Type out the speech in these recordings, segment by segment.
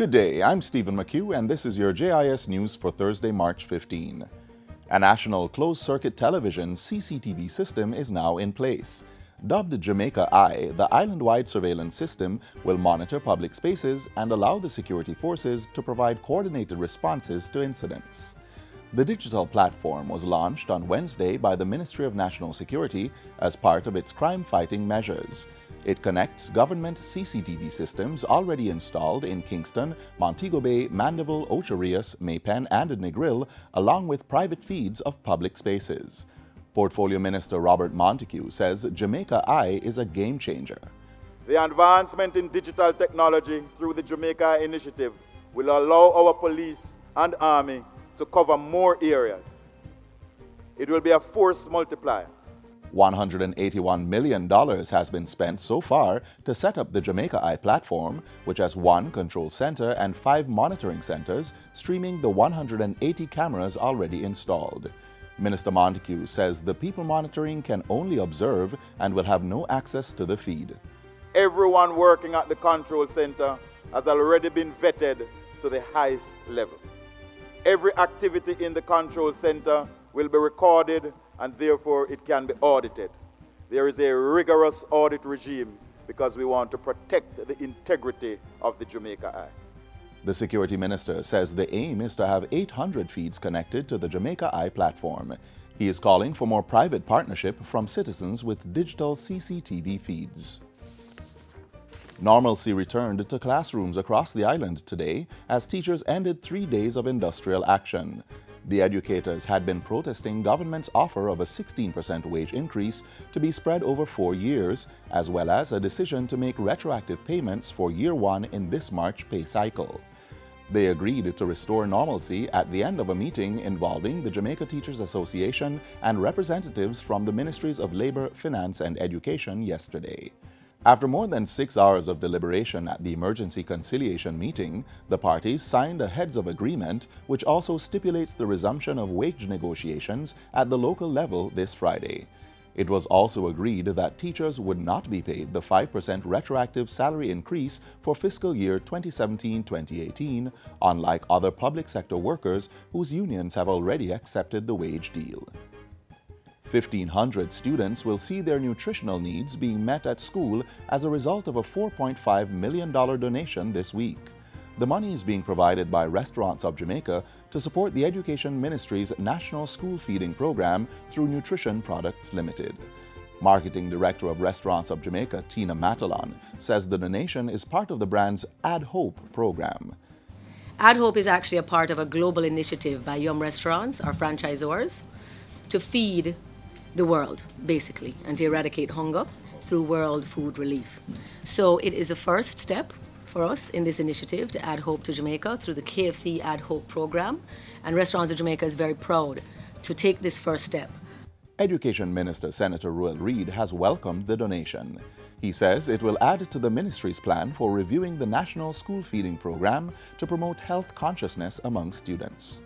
Good day, I'm Stephen McHugh, and this is your JIS News for Thursday, March 15. A national closed-circuit television CCTV system is now in place. Dubbed Jamaica Eye, the island-wide surveillance system will monitor public spaces and allow the security forces to provide coordinated responses to incidents. The digital platform was launched on Wednesday by the Ministry of National Security as part of its crime-fighting measures. It connects government CCTV systems already installed in Kingston, Montego Bay, Mandeville, Ocho Rios, Maypen, and Negril, along with private feeds of public spaces. Portfolio Minister Robert Montego says Jamaica Eye is a game-changer. The advancement in digital technology through the Jamaica Initiative will allow our police and army to cover more areas. It will be a force multiplier. $181 million has been spent so far to set up the Jamaica Eye platform, which has 1 control center and 5 monitoring centers, streaming the 180 cameras already installed. Minister Montego says the people monitoring can only observe and will have no access to the feed. Everyone working at the control center has already been vetted to the highest level. Every activity in the control center will be recorded and therefore it can be audited. There is a rigorous audit regime because we want to protect the integrity of the Jamaica Eye. The Security Minister says the aim is to have 800 feeds connected to the Jamaica Eye platform. He is calling for more private partnership from citizens with digital CCTV feeds. Normalcy returned to classrooms across the island today as teachers ended 3 days of industrial action. The educators had been protesting government's offer of a 16% wage increase to be spread over 4 years, as well as a decision to make retroactive payments for year 1 in this March pay cycle. They agreed to restore normalcy at the end of a meeting involving the Jamaica Teachers Association and representatives from the Ministries of Labor, Finance and Education yesterday. After more than 6 hours of deliberation at the emergency conciliation meeting, the parties signed a heads of agreement which also stipulates the resumption of wage negotiations at the local level this Friday. It was also agreed that teachers would not be paid the 5% retroactive salary increase for fiscal year 2017-2018, unlike other public sector workers whose unions have already accepted the wage deal. 1,500 students will see their nutritional needs being met at school as a result of a $4.5 million donation this week. The money is being provided by Restaurants of Jamaica to support the Education Ministry's National School Feeding Program through Nutrition Products Limited. Marketing Director of Restaurants of Jamaica, Tina Matalon, says the donation is part of the brand's Add Hope program. Add Hope is actually a part of a global initiative by Yum Restaurants, our franchisors, to feed the world, basically, and to eradicate hunger through world food relief. So it is the first step for us in this initiative to add hope to Jamaica through the KFC Add Hope program, and Restaurants of Jamaica is very proud to take this first step. Education Minister Senator Ruel Reid has welcomed the donation. He says it will add to the ministry's plan for reviewing the National School Feeding Program to promote health consciousness among students.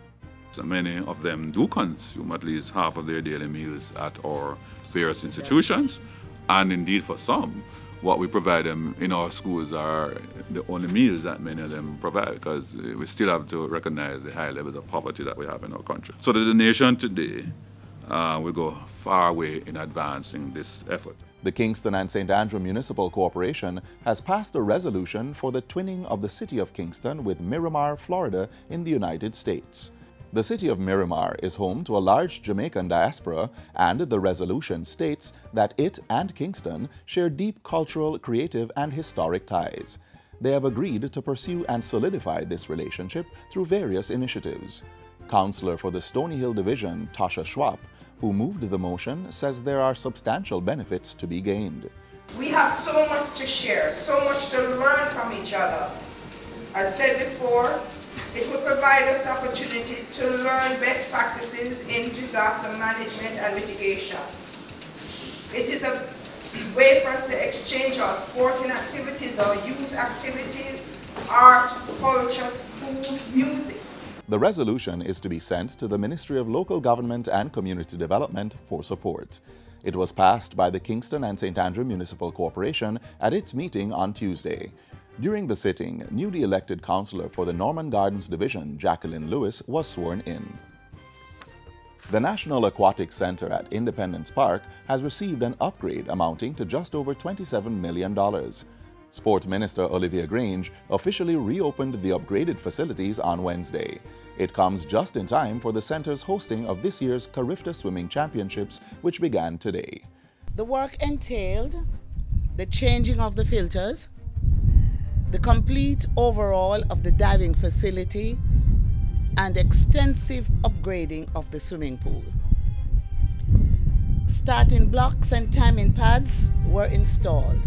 So many of them do consume at least half of their daily meals at our various institutions, and indeed for some, what we provide them in our schools are the only meals that many of them provide, because we still have to recognize the high levels of poverty that we have in our country. So the donation today will go far away in advancing this effort. The Kingston and St. Andrew Municipal Corporation has passed a resolution for the twinning of the city of Kingston with Miramar, Florida in the United States. The city of Miramar is home to a large Jamaican diaspora, and the resolution states that it and Kingston share deep cultural, creative, and historic ties. They have agreed to pursue and solidify this relationship through various initiatives. Councillor for the Stony Hill Division, Tasha Schwab, who moved the motion, says there are substantial benefits to be gained. We have so much to share, so much to learn from each other. As said before, it will provide us opportunity to learn best practices in disaster management and mitigation. It is a way for us to exchange our sporting activities, our youth activities, art, culture, food, music. The resolution is to be sent to the Ministry of Local Government and Community Development for support. It was passed by the Kingston and St. Andrew Municipal Corporation at its meeting on Tuesday. During the sitting, newly elected councillor for the Norman Gardens Division, Jacqueline Lewis, was sworn in. The National Aquatic Centre at Independence Park has received an upgrade amounting to just over $27 million. Sports Minister Olivia Grange officially reopened the upgraded facilities on Wednesday. It comes just in time for the centre's hosting of this year's Carifta Swimming Championships, which began today. The work entailed the changing of the filters, the complete overhaul of the diving facility, and extensive upgrading of the swimming pool. Starting blocks and timing pads were installed,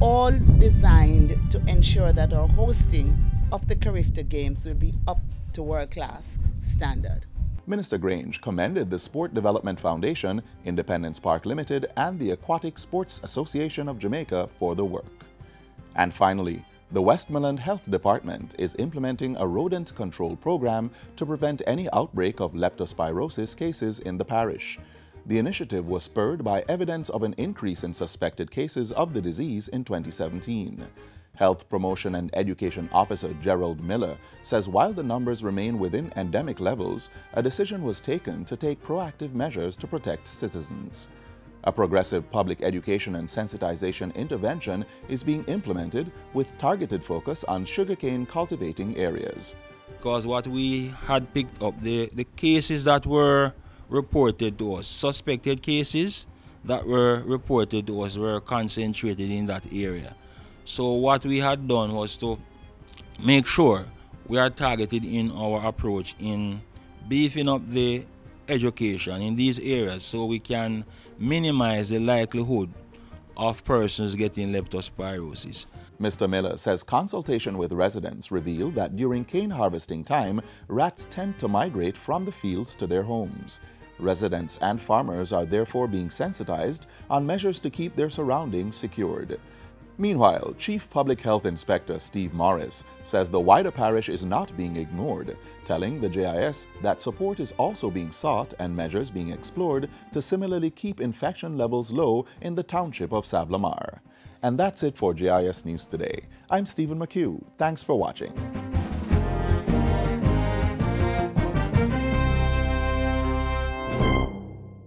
all designed to ensure that our hosting of the Carifta Games will be up to world-class standard. Minister Grange commended the Sport Development Foundation, Independence Park Limited, and the Aquatic Sports Association of Jamaica for the work. And finally, the Westmoreland Health Department is implementing a rodent control program to prevent any outbreak of leptospirosis cases in the parish. The initiative was spurred by evidence of an increase in suspected cases of the disease in 2017. Health Promotion and Education Officer Gerald Miller says while the numbers remain within endemic levels, a decision was taken to take proactive measures to protect citizens. A progressive public education and sensitization intervention is being implemented with targeted focus on sugarcane cultivating areas. Because what we had picked up, the cases that were reported to us, suspected cases that were reported to us were concentrated in that area. So what we had done was to make sure we are targeted in our approach in beefing up the education in these areas so we can minimize the likelihood of persons getting leptospirosis. Mr. Miller says consultation with residents revealed that during cane harvesting time, rats tend to migrate from the fields to their homes. Residents and farmers are therefore being sensitized on measures to keep their surroundings secured. Meanwhile, Chief Public Health Inspector Steve Morris says the wider parish is not being ignored, telling the JIS that support is also being sought and measures being explored to similarly keep infection levels low in the township of Savlamar. And that's it for JIS News Today. I'm Stephen McHugh. Thanks for watching.